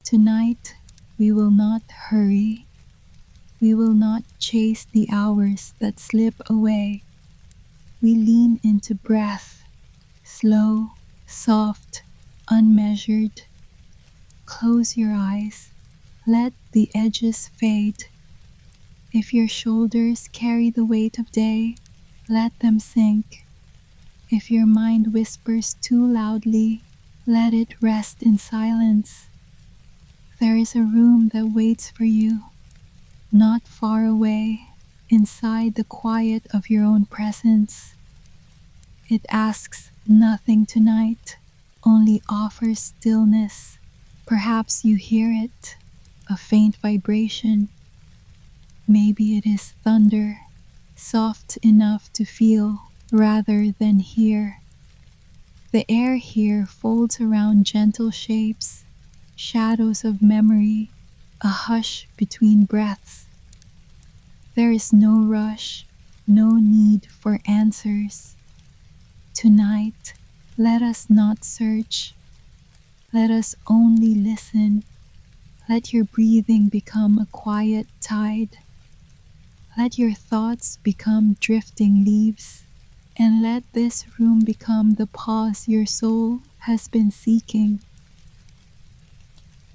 Tonight, we will not hurry. We will not chase the hours that slip away. We lean into breath, slow, soft, unmeasured. Close your eyes. Let the edges fade. If your shoulders carry the weight of day, let them sink. If your mind whispers too loudly, let it rest in silence. There is a room that waits for you, not far away, inside the quiet of your own presence. It asks nothing tonight, only offers stillness. Perhaps you hear it, a faint vibration. Maybe it is thunder, soft enough to feel rather than hear. The air here folds around gentle shapes, shadows of memory, a hush between breaths. There is no rush, no need for answers. Tonight, let us not search. Let us only listen. Let your breathing become a quiet tide. Let your thoughts become drifting leaves. And let this room become the pause your soul has been seeking.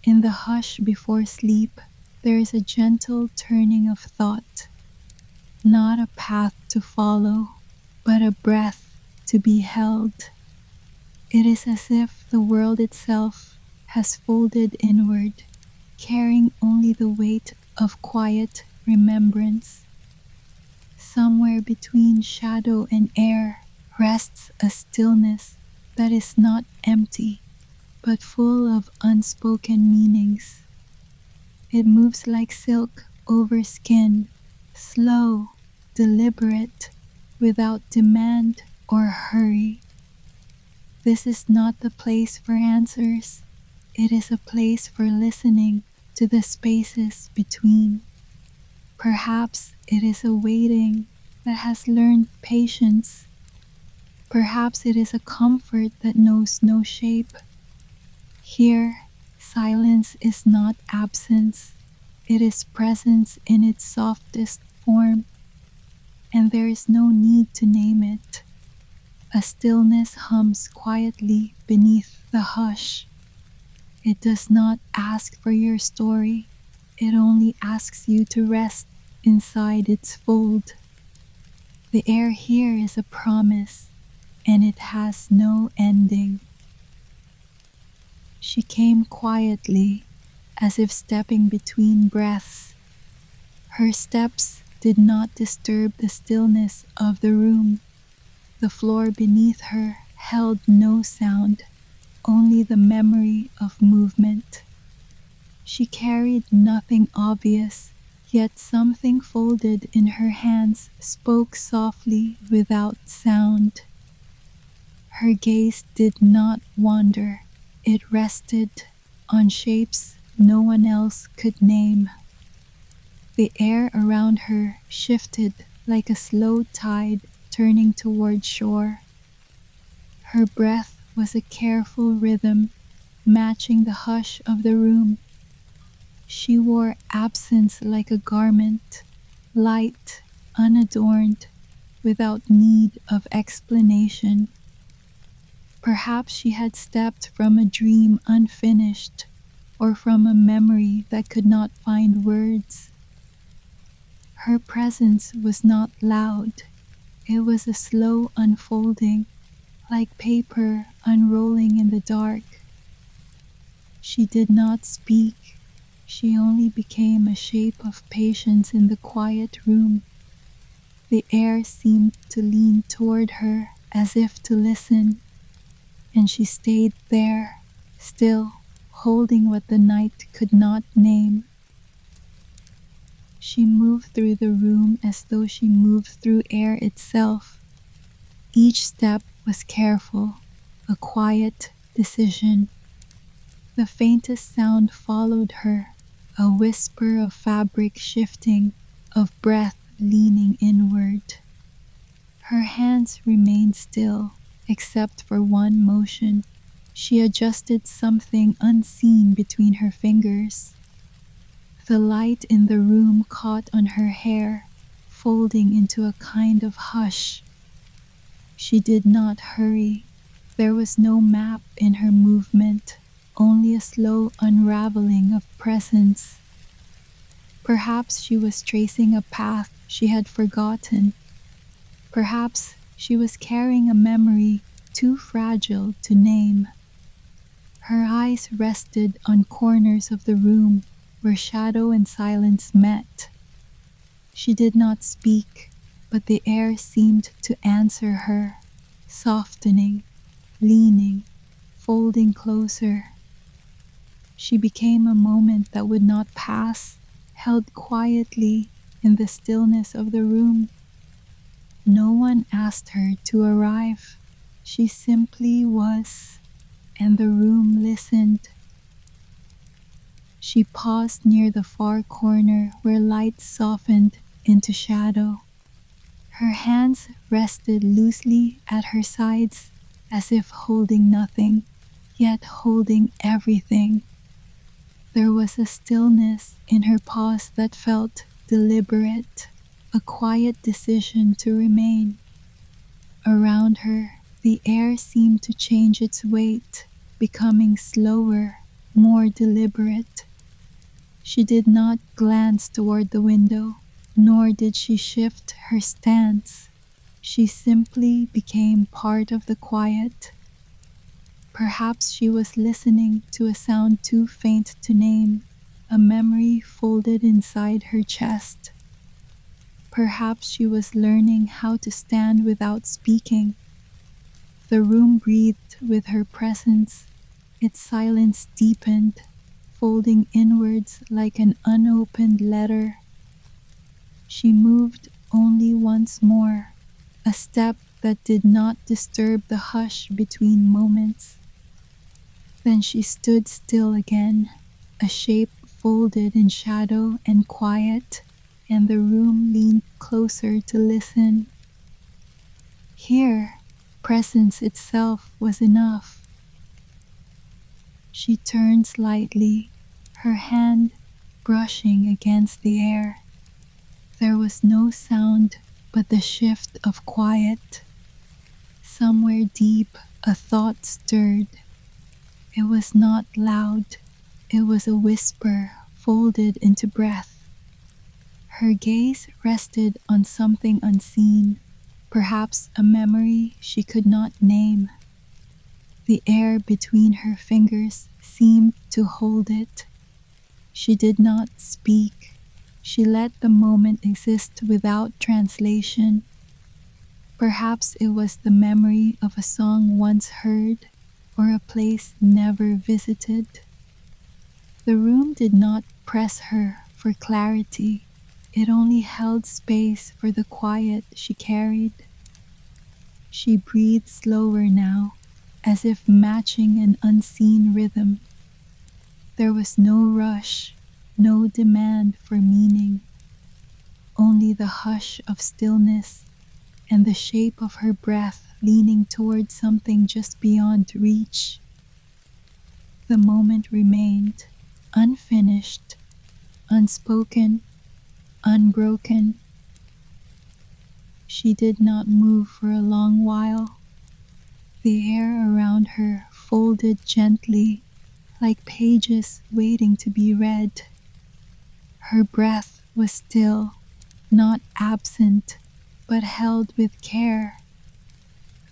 In the hush before sleep, there is a gentle turning of thought. Not a path to follow, but a breath to be held. It is as if the world itself has folded inward, carrying only the weight of quiet remembrance. Somewhere between shadow and air rests a stillness that is not empty, but full of unspoken meanings. It moves like silk over skin, slow, deliberate, without demand or hurry. This is not the place for answers. It is a place for listening to the spaces between. Perhaps it is a waiting that has learned patience. Perhaps it is a comfort that knows no shape. Here, silence is not absence. It is presence in its softest form, and there is no need to name it. A stillness hums quietly beneath the hush. It does not ask for your story. It only asks you to rest inside its fold. The air here is a promise, and it has no ending. She came quietly, as if stepping between breaths. Her steps did not disturb the stillness of the room. The floor beneath her held no sound, only the memory of movement. She carried nothing obvious, yet something folded in her hands spoke softly without sound. Her gaze did not wander. It rested on shapes no one else could name. The air around her shifted like a slow tide turning toward shore. Her breath was a careful rhythm, matching the hush of the room. She wore absence like a garment, light, unadorned, without need of explanation. Perhaps she had stepped from a dream unfinished, or from a memory that could not find words. Her presence was not loud. It was a slow unfolding, like paper unrolling in the dark. She did not speak. She only became a shape of patience in the quiet room. The air seemed to lean toward her as if to listen, and she stayed there, still, holding what the night could not name. She moved through the room as though she moved through air itself. Each step was careful, a quiet decision. The faintest sound followed her, a whisper of fabric shifting, of breath leaning inward. Her hands remained still, except for one motion, She adjusted something unseen between her fingers. The light in the room caught on her hair, folding into a kind of hush. She did not hurry. There was no map in her movement, only a slow unraveling of presence. Perhaps she was tracing a path she had forgotten. Perhaps she was carrying a memory too fragile to name. Her eyes rested on corners of the room where shadow and silence met. She did not speak, but the air seemed to answer her, softening, leaning, folding closer. She became a moment that would not pass, held quietly in the stillness of the room. No one asked her to arrive. She simply was, and the room listened. She paused near the far corner where light softened into shadow. Her hands rested loosely at her sides, as if holding nothing, yet holding everything. There was a stillness in her pause that felt deliberate, a quiet decision to remain. Around her, the air seemed to change its weight, becoming slower, more deliberate. She did not glance toward the window, nor did she shift her stance. She simply became part of the quiet. Perhaps she was listening to a sound too faint to name, a memory folded inside her chest. Perhaps she was learning how to stand without speaking. The room breathed with her presence. Its silence deepened, folding inwards like an unopened letter. She moved only once more, a step that did not disturb the hush between moments. Then she stood still again, a shape folded in shadow and quiet, and the room leaned closer to listen. Here, presence itself was enough. She turned slightly, her hand brushing against the air. There was no sound but the shift of quiet. Somewhere deep, a thought stirred. It was not loud. It was a whisper folded into breath. Her gaze rested on something unseen, perhaps a memory she could not name. The air between her fingers seemed to hold it. She did not speak. She let the moment exist without translation. Perhaps it was the memory of a song once heard, or a place never visited. The room did not press her for clarity. It only held space for the quiet she carried. She breathed slower now, as if matching an unseen rhythm. There was no rush, no demand for meaning, only the hush of stillness and the shape of her breath leaning toward something just beyond reach. The moment remained, unfinished, unspoken, unbroken. She did not move for a long while. The air around her folded gently, like pages waiting to be read. Her breath was still, not absent, but held with care.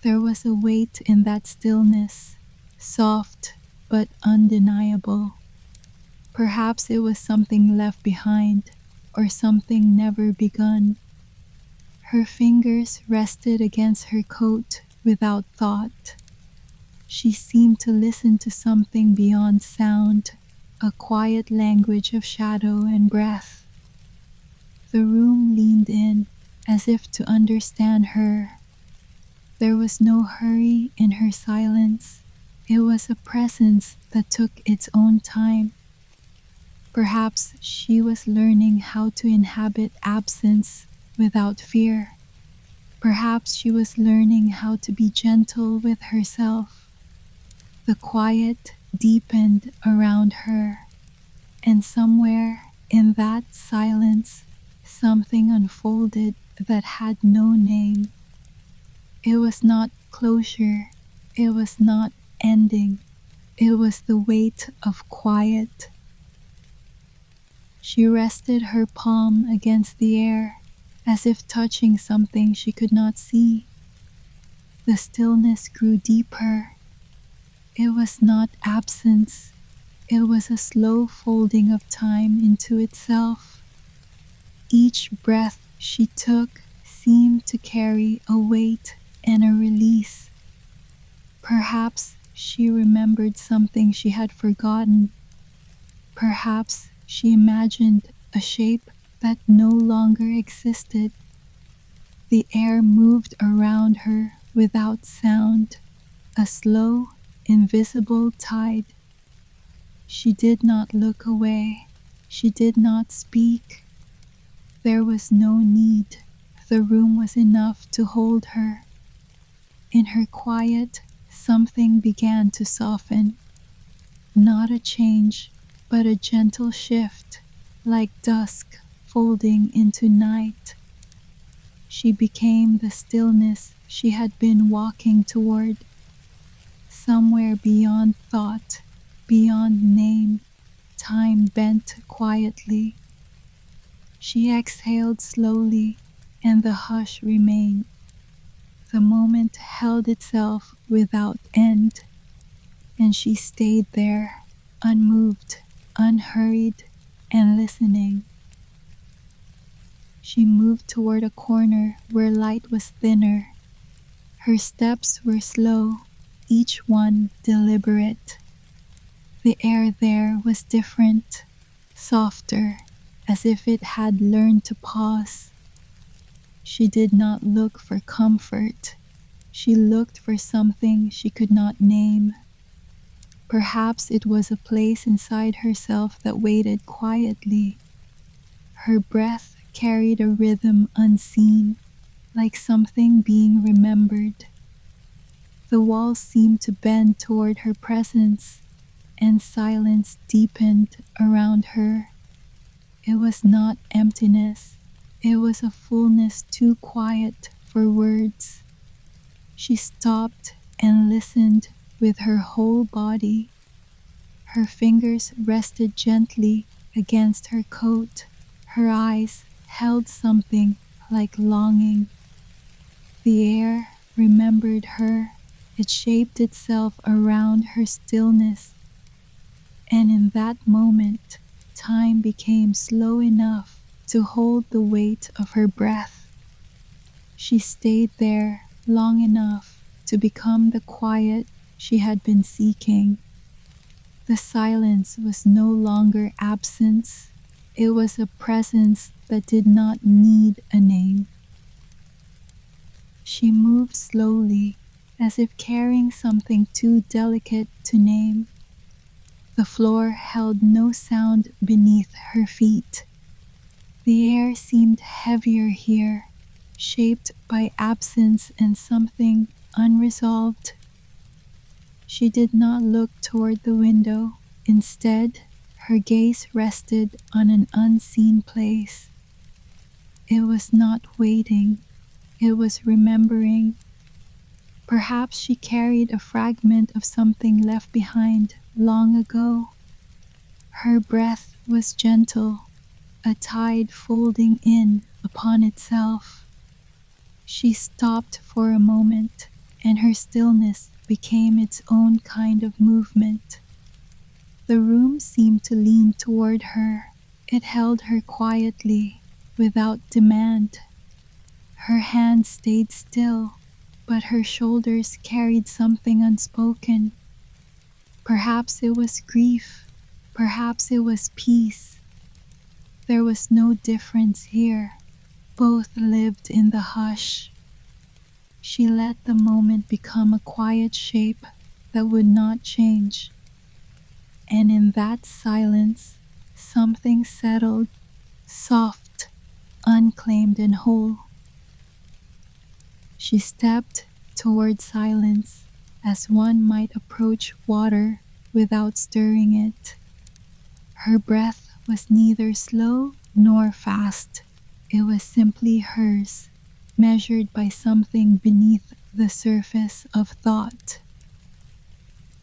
There was a weight in that stillness, soft but undeniable. Perhaps it was something left behind, or something never begun. Her fingers rested against her coat without thought. She seemed to listen to something beyond sound, a quiet language of shadow and breath. The room leaned in, as if to understand her. There was no hurry in her silence. It was a presence that took its own time. Perhaps she was learning how to inhabit absence without fear. Perhaps she was learning how to be gentle with herself. The quiet deepened around her, and somewhere in that silence, something unfolded that had no name. It was not closure, it was not ending, it was the weight of quiet. She rested her palm against the air, as if touching something she could not see. The stillness grew deeper. It was not absence, it was a slow folding of time into itself. Each breath she took seemed to carry a weight and a release. Perhaps she remembered something she had forgotten. Perhaps she imagined a shape that no longer existed. The air moved around her without sound, a slow, invisible tide. She did not look away. She did not speak. There was no need. The room was enough to hold her. In her quiet, something began to soften. Not a change, but a gentle shift, like dusk folding into night. She became the stillness she had been walking toward. Somewhere beyond thought, beyond name, time bent quietly. She exhaled slowly, and the hush remained. The moment held itself without end, and she stayed there, unmoved, unhurried, and listening. She moved toward a corner where light was thinner. Her steps were slow, each one deliberate. The air there was different, softer, as if it had learned to pause. She did not look for comfort. She looked for something she could not name. Perhaps it was a place inside herself that waited quietly. Her breath carried a rhythm unseen, like something being remembered. The walls seemed to bend toward her presence, and silence deepened around her. It was not emptiness. It was a fullness too quiet for words. She stopped and listened with her whole body. Her fingers rested gently against her coat. Her eyes held something like longing. The air remembered her. It shaped itself around her stillness. And in that moment, time became slow enough to hold the weight of her breath. She stayed there long enough to become the quiet she had been seeking. The silence was no longer absence. It was a presence that did not need a name. She moved slowly, as if carrying something too delicate to name. The floor held no sound beneath her feet. The air seemed heavier here, shaped by absence and something unresolved. She did not look toward the window. Instead, her gaze rested on an unseen place. It was not waiting, it was remembering. Perhaps she carried a fragment of something left behind long ago. Her breath was gentle, a tide folding in upon itself. She stopped for a moment, and her stillness became its own kind of movement. The room seemed to lean toward her. It held her quietly, without demand. Her hands stayed still, but her shoulders carried something unspoken. Perhaps it was grief, perhaps it was peace. There was no difference here. Both lived in the hush. She let the moment become a quiet shape that would not change. And in that silence, something settled, soft, unclaimed and whole. She stepped toward silence, as one might approach water without stirring it. Her breath was neither slow nor fast. It was simply hers, measured by something beneath the surface of thought.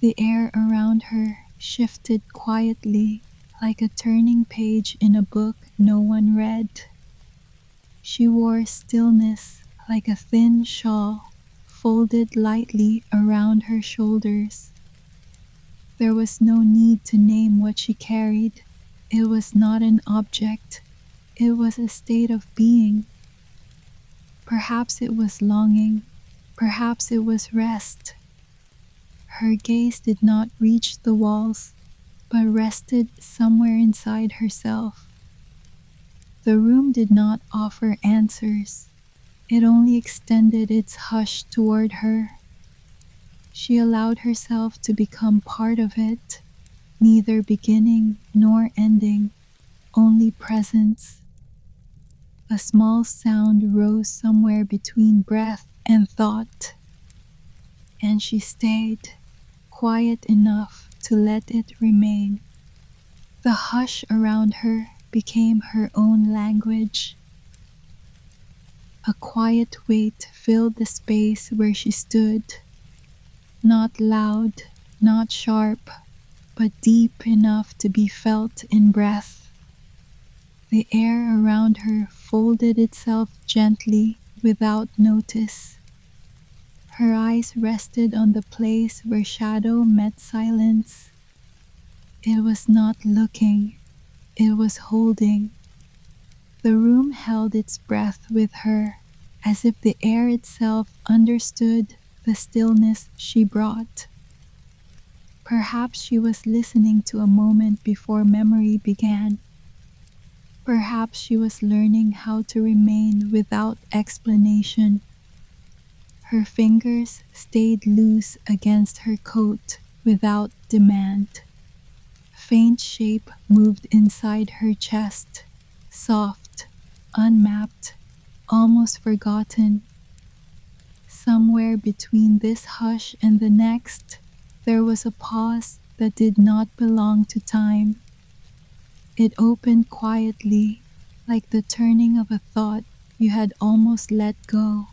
The air around her shifted quietly, like a turning page in a book no one read. She wore stillness like a thin shawl, folded lightly around her shoulders. There was no need to name what she carried. It was not an object, it was a state of being. Perhaps it was longing, perhaps it was rest. Her gaze did not reach the walls, but rested somewhere inside herself. The room did not offer answers, it only extended its hush toward her. She allowed herself to become part of it, neither beginning nor ending, only presence. A small sound rose somewhere between breath and thought, and she stayed, quiet enough to let it remain. The hush around her became her own language. A quiet weight filled the space where she stood, not loud, not sharp, but deep enough to be felt in breath. The air around her folded itself gently without notice. Her eyes rested on the place where shadow met silence. It was not looking, it was holding. The room held its breath with her, as if the air itself understood the stillness she brought. Perhaps she was listening to a moment before memory began. Perhaps she was learning how to remain without explanation. Her fingers stayed loose against her coat without demand. Faint shape moved inside her chest, soft, unmapped, almost forgotten. Somewhere between this hush and the next, there was a pause that did not belong to time. It opened quietly, like the turning of a thought you had almost let go.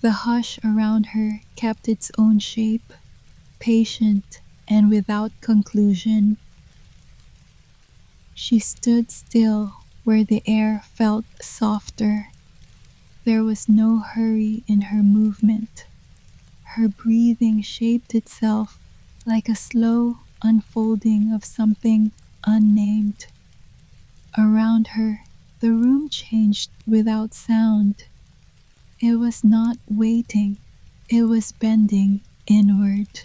The hush around her kept its own shape, patient and without conclusion. She stood still where the air felt softer. There was no hurry in her movement. Her breathing shaped itself like a slow unfolding of something unnamed. Around her, the room changed without sound. It was not waiting, it was bending inward.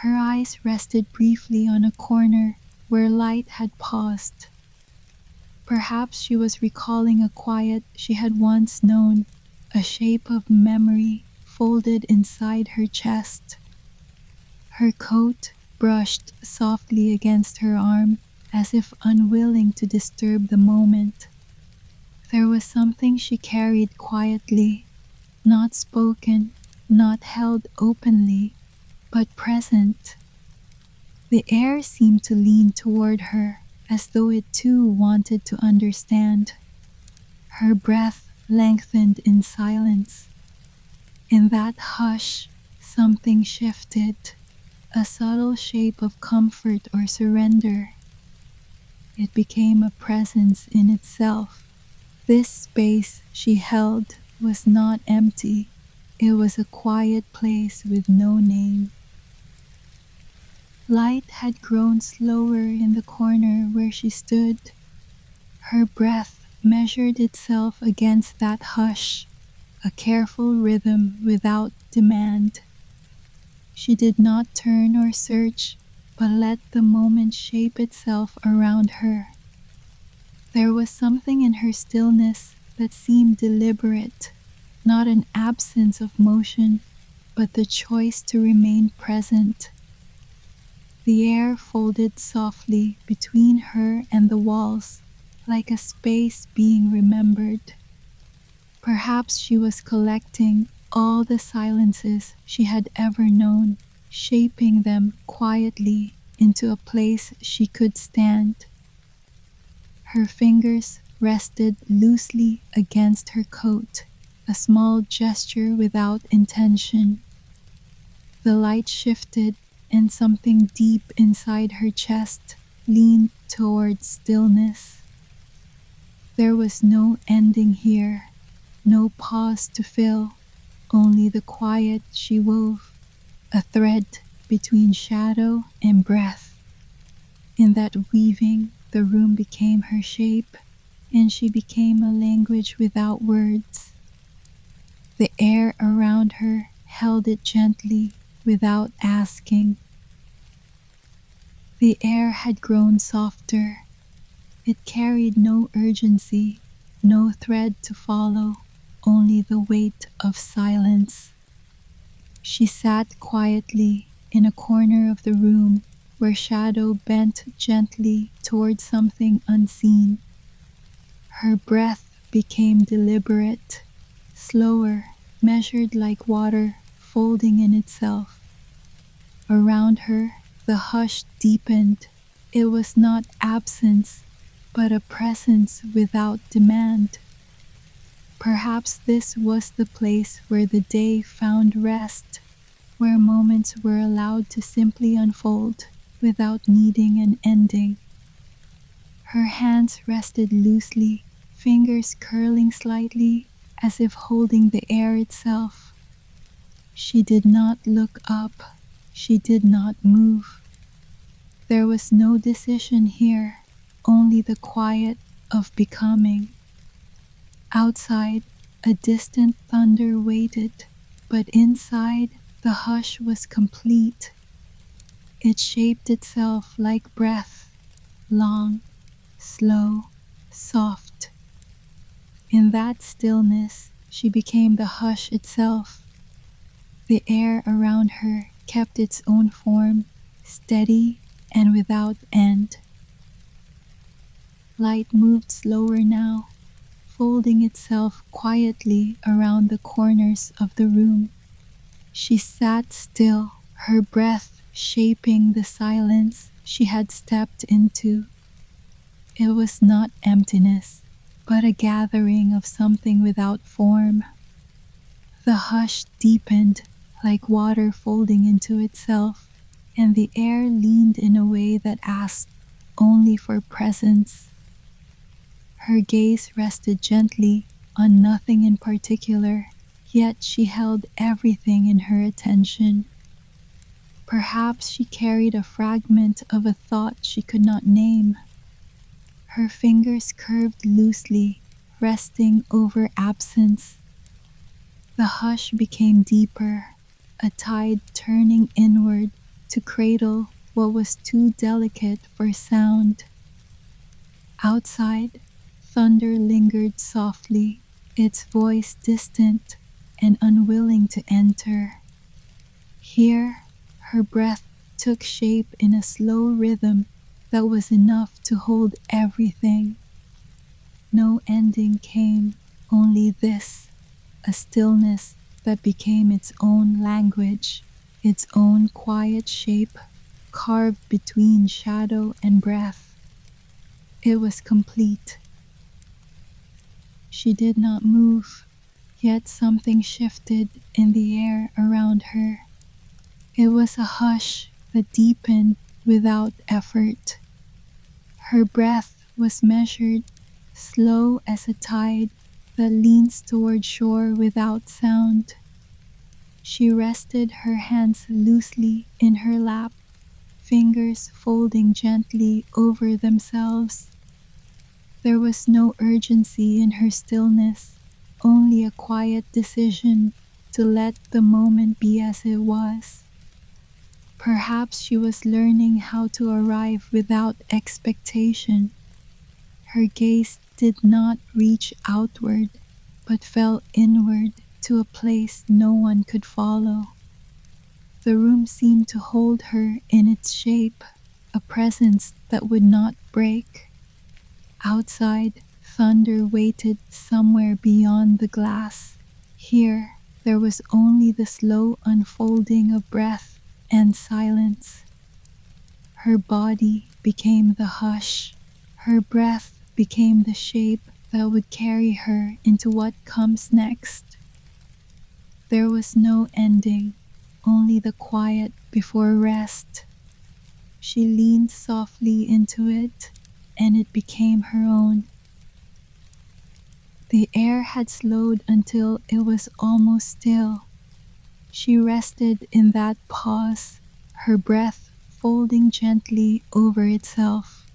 Her eyes rested briefly on a corner where light had paused. Perhaps she was recalling a quiet she had once known, a shape of memory folded inside her chest. Her coat brushed softly against her arm, as if unwilling to disturb the moment. There was something she carried quietly, not spoken, not held openly, but present. The air seemed to lean toward her, as though it too wanted to understand. Her breath lengthened in silence. In that hush, something shifted, a subtle shape of comfort or surrender. It became a presence in itself. This space she held was not empty. It was a quiet place with no name. Light had grown slower in the corner where she stood. Her breath measured itself against that hush, a careful rhythm without demand. She did not turn or search, but let the moment shape itself around her. There was something in her stillness that seemed deliberate, not an absence of motion, but the choice to remain present. The air folded softly between her and the walls, like a space being remembered. Perhaps she was collecting all the silences she had ever known, shaping them quietly into a place she could stand. Her fingers rested loosely against her coat, a small gesture without intention. The light shifted, and something deep inside her chest leaned towards stillness. There was no ending here, no pause to fill, only the quiet she wove, a thread between shadow and breath. In that weaving, the room became her shape, and she became a language without words. The air around her held it gently, without asking. The air had grown softer. It carried no urgency, no thread to follow, only the weight of silence. She sat quietly in a corner of the room where shadow bent gently toward something unseen. Her breath became deliberate, slower, measured like water folding in itself. Around her, the hush deepened. It was not absence, but a presence without demand. Perhaps this was the place where the day found rest, where moments were allowed to simply unfold without needing an ending. Her hands rested loosely, fingers curling slightly as if holding the air itself. She did not look up. She did not move. There was no decision here, only the quiet of becoming. Outside, a distant thunder waited, but inside, the hush was complete. It shaped itself like breath, long, slow, soft. In that stillness, she became the hush itself. The air around her kept its own form, steady and without end. Light moved slower now, folding itself quietly around the corners of the room. She sat still, her breath shaping the silence she had stepped into. It was not emptiness, but a gathering of something without form. The hush deepened like water folding into itself, and the air leaned in a way that asked only for presence. Her gaze rested gently on nothing in particular, yet she held everything in her attention. Perhaps she carried a fragment of a thought she could not name. Her fingers curved loosely, resting over absence. The hush became deeper, a tide turning inward to cradle what was too delicate for sound. Outside, thunder lingered softly, its voice distant and unwilling to enter. Here, her breath took shape in a slow rhythm that was enough to hold everything. No ending came, only this, a stillness that became its own language, its own quiet shape, carved between shadow and breath. It was complete. She did not move, yet something shifted in the air around her. It was a hush that deepened without effort. Her breath was measured, slow as a tide that leans toward shore without sound. She rested her hands loosely in her lap, fingers folding gently over themselves. There was no urgency in her stillness, only a quiet decision to let the moment be as it was. Perhaps she was learning how to arrive without expectation. Her gaze did not reach outward, but fell inward to a place no one could follow. The room seemed to hold her in its shape, a presence that would not break. Outside, thunder waited somewhere beyond the glass. Here, There was only the slow unfolding of breath and silence. Her body became the hush. Her breath became the shape that would carry her into what comes next. There was no ending, only the quiet before rest. She leaned softly into it, and it became her own. The air had slowed until it was almost still. She rested in that pause, her breath folding gently over itself.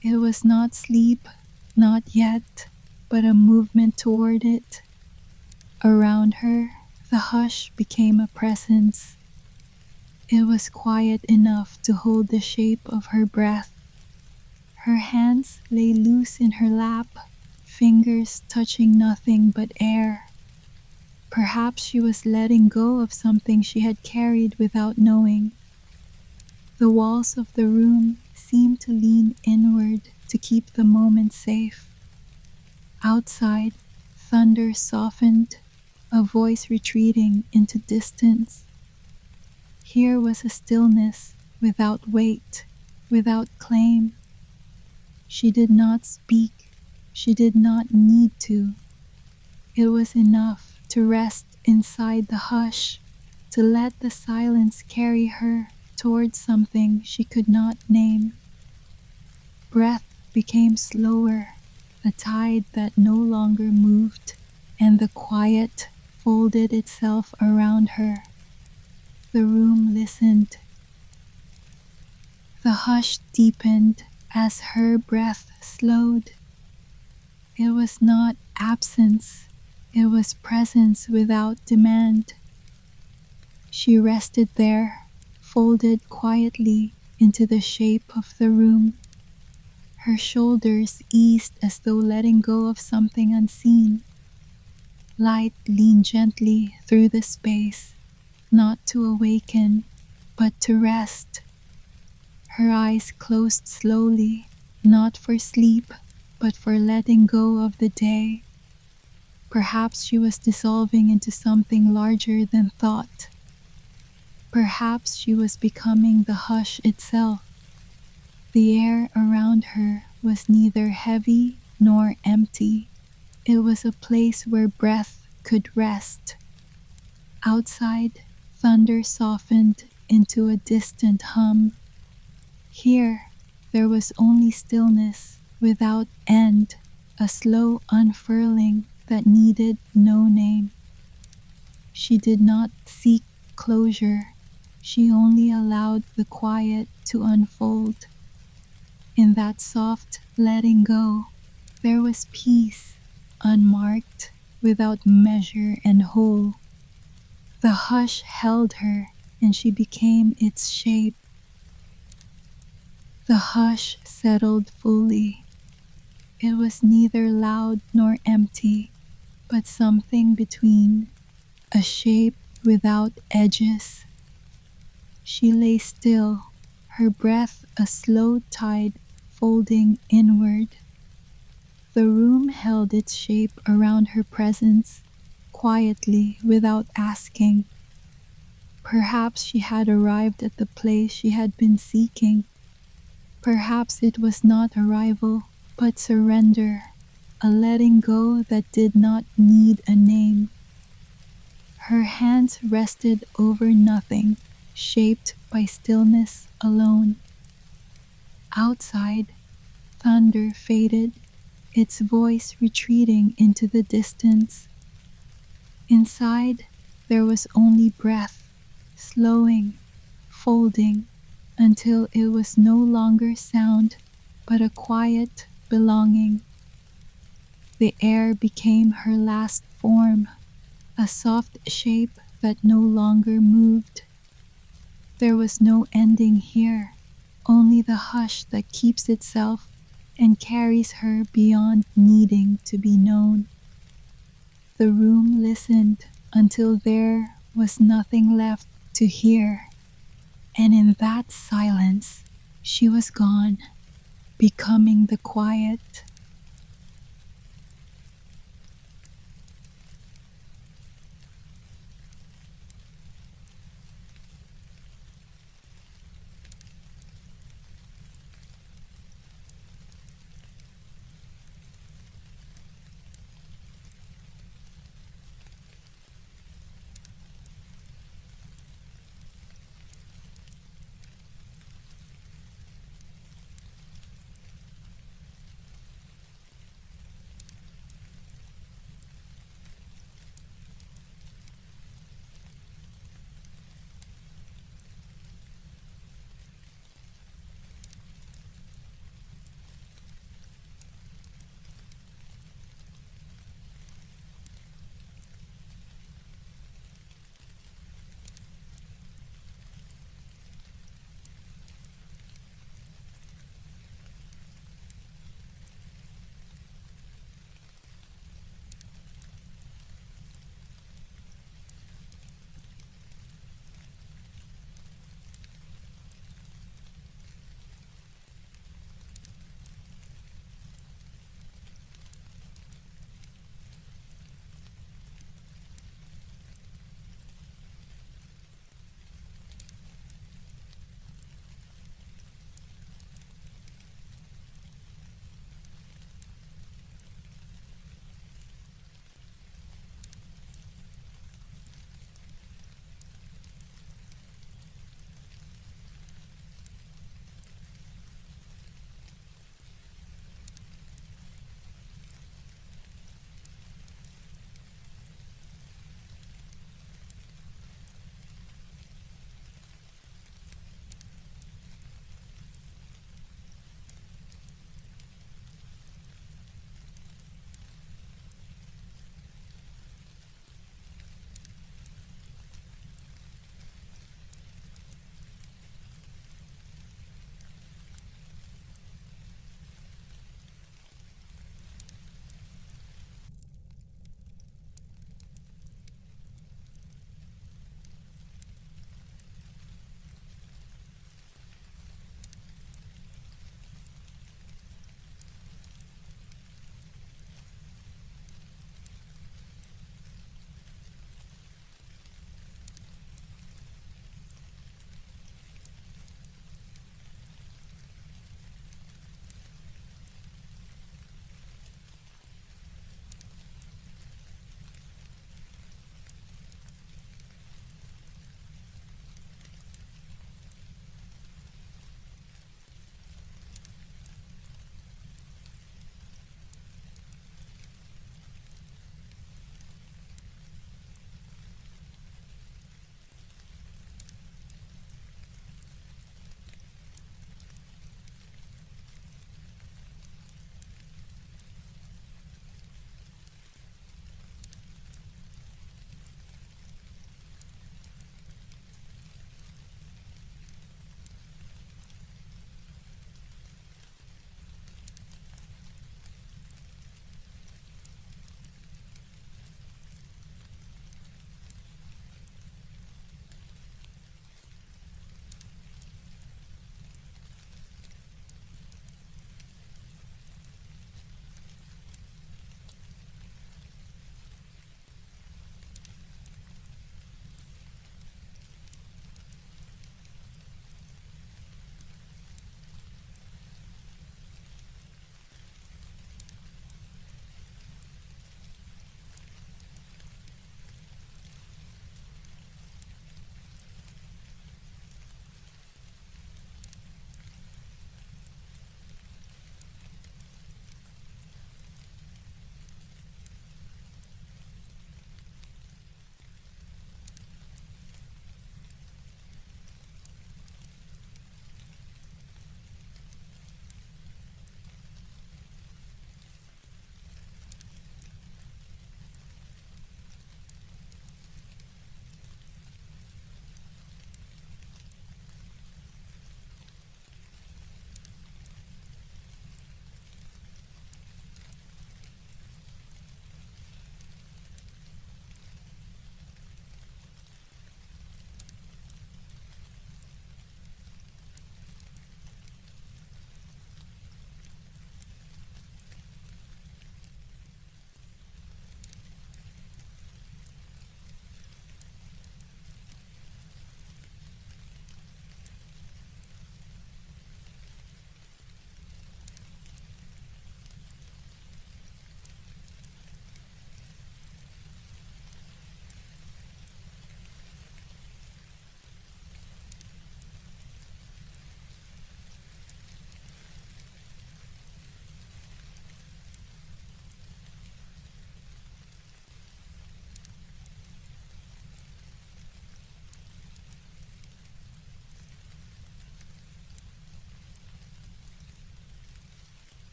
It was not sleep, not yet, but a movement toward it. Around her, the hush became a presence. It was quiet enough to hold the shape of her breath. Her hands lay loose in her lap, fingers touching nothing but air. Perhaps she was letting go of something she had carried without knowing. The walls of the room seemed to lean inward to keep the moment safe. Outside, thunder softened, a voice retreating into distance. Here was a stillness without weight, without claim. She did not speak, she did not need to. It was enough to rest inside the hush, to let the silence carry her towards something she could not name. Breath became slower, a tide that no longer moved, and the quiet folded itself around her. The room listened. The hush deepened as her breath slowed. It was not absence, it was presence without demand. She rested there, folded quietly into the shape of the room. Her shoulders eased as though letting go of something unseen. Light leaned gently through the space, not to awaken, but to rest. Her eyes closed slowly, not for sleep, but for letting go of the day. Perhaps she was dissolving into something larger than thought. Perhaps she was becoming the hush itself. The air around her was neither heavy nor empty. It was a place where breath could rest. Outside, thunder softened into a distant hum. Here, there was only stillness without end, a slow unfurling that needed no name. She did not seek closure. She only allowed the quiet to unfold. In that soft letting go, there was peace, unmarked, without measure and whole. The hush held her, and she became its shape. The hush settled fully. It was neither loud nor empty, but something between, a shape without edges. She lay still, her breath a slow tide folding inward. The room held its shape around her presence, quietly without asking. Perhaps she had arrived at the place she had been seeking. Perhaps it was not arrival, but surrender, a letting go that did not need a name. Her hands rested over nothing, shaped by stillness alone. Outside, thunder faded, its voice retreating into the distance. Inside, there was only breath, slowing, folding, until it was no longer sound, but a quiet belonging. The air became her last form, a soft shape that no longer moved. There was no ending here, only the hush that keeps itself and carries her beyond needing to be known. The room listened until there was nothing left to hear, and in that silence she was gone, becoming the quiet